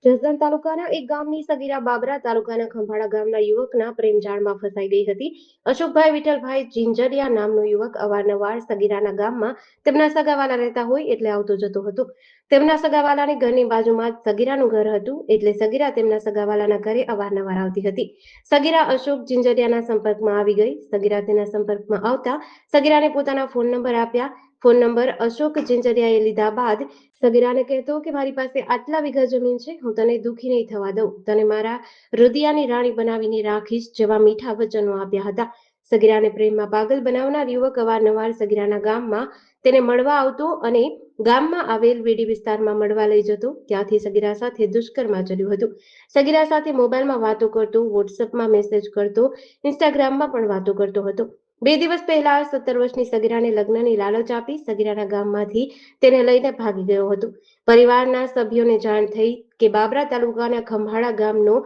જસદણ તાલુકાના એક ગામની સગીરા બાબરા તાલુકાના ખંભાળા ગામના યુવકના પ્રેમજાળમાં ફસાઈ ગઈ હતી. અશોકભાઈ વિઠ્ઠલભાઈ જિંજરિયા નામનો યુવક અવારનવાર સગીરાના ગામમાં તેમના સગાવાલા રહેતા હોય એટલે આવતો જતો હતો. તેમના સગાવાલાની ઘરની બાજુમાં જ સગીરાનું ઘર હતું એટલે સગીરા તેમના સગાવાલાના ઘરે અવારનવાર આવતી હતી. સગીરા અશોક જિંજરિયાના સંપર્કમાં આવી ગઈ. સગીરા તેના સંપર્કમાં આવતા સગીરાને પોતાના ફોન નંબર આપ્યા. ફોન નંબર અશોક જિંજરિયાએ લીધા બાદ સગીરાને કહેતો કે મારી પાસે આટલા વીઘા જમીન છે, હું તને દુઃખી નહીં થવા દઉં, તને મારા હૃદયની રાણી બનાવીને રાખીશ જેવા મીઠા વચનો આપ્યા હતા. સગીરાને પ્રેમમાં પાગલ બનાવનાર યુવક અવારનવાર સગીરાના ગામમાં તેને મળવા આવતો અને ગામમાં આવેલ વેડી વિસ્તારમાં મળવા લઈ જતો. ત્યાંથી સગીરા સાથે દુષ્કર્મ આચર્યું હતું. સગીરા સાથે મોબાઈલમાં વાતો કરતો, વોટ્સએપમાં મેસેજ કરતો, ઇન્સ્ટાગ્રામમાં પણ વાતો કરતો હતો. 2 દિવસ પહેલા 17 વર્ષની સગીરાને લગ્નની લાલચ આપી સગીરાના ગામમાંથી તેને લઈને ભાગી ગયો હતો. પરિવારના સભ્યોને જાણ થઈ કે બાબરા તાલુકાના ખંભાળા ગામનો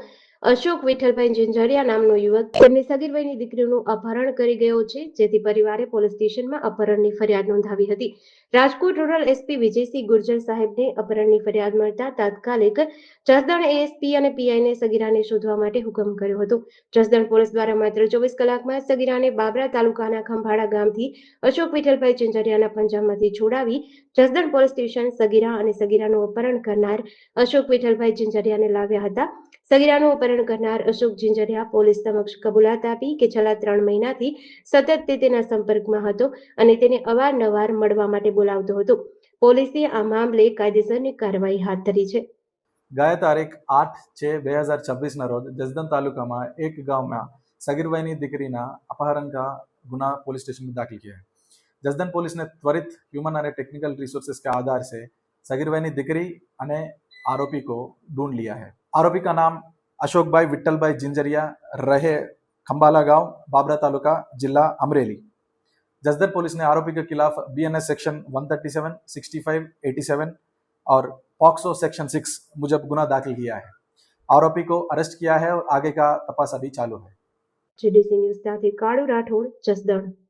અશોક વિઠ્ઠલભાઈ જિંજરિયા નામનો યુવક તેમની સગીર વયની દીકરીનું અપહરણ કરી ગયો છે, જેથી પરિવારે પોલીસ સ્ટેશનમાં અપહરણની ફરિયાદ નોંધાવી હતી. રાજકોટ રૂરલ એસપી વિજયસિંહ ગુર્જર સાહેબને અપહરણની ફરિયાદ મળતા તાત્કાલિક જસદણ એએસપી અને પીઆઈને સગીરાને શોધવા માટે હુકમ કર્યો હતો. જસદણ પોલીસ દ્વારા માત્ર 24 કલાકમાં સગીરાને બાબરા તાલુકાના ખંભાળા ગામથી અશોક વિઠ્ઠલભાઈ જિંજરિયાના પંજાબમાંથી છોડાવી જસદણ પોલીસ સ્ટેશન સગીરા અને સગીરાનું અપહરણ કરનાર અશોક વિઠ્ઠલભાઈ જિંજરિયાને લાવ્યા હતા. સગીરાનું અપહરણ કરનાર અશોક જિંજરિયા પોલીસ સમક્ષ કબૂલાત આપી કે છેલ્લા 3 મહિનાથી સતત તે તેના સંપર્કમાં હતો અને તેને અવારનવાર મળવા માટે બોલાવતો હતો. પોલીસે આ મામલે કાયદેસરની કાર્યવાહી હાથ ધરી છે. ગયા તારીખ 8/6/2026 ના રોજ જસદણ તાલુકામાં એક ગામમાં સગીરભાઈની દીકરીના अपहरण का गुना पुलिस स्टेशन में दाखिल किया है। जसदन पुलिस ने त्वरित ह्यूमन और टेक्निकल रिसोर्सेज के आधार से सगीरभाईनी દીકરી અને आरोपी को ढूंढ लिया है। आरोपी का नाम अशोक भाई विट्ठल भाई जिंजरिया, रहे खंबाला गांव, बाबरा तालुका, जिला अमरेली। जसदन पुलिस ने आरोपी के खिलाफ BNS सेक्शन 137, 65, 87 और पॉक्सो सेक्शन 6 मुजब गुना दाखिल किया है। आरोपी को अरेस्ट किया है और आगे का तपास अभी चालू है। GDC न्यूज़ સાથે કાળુ રાઠોડ, જસદણ।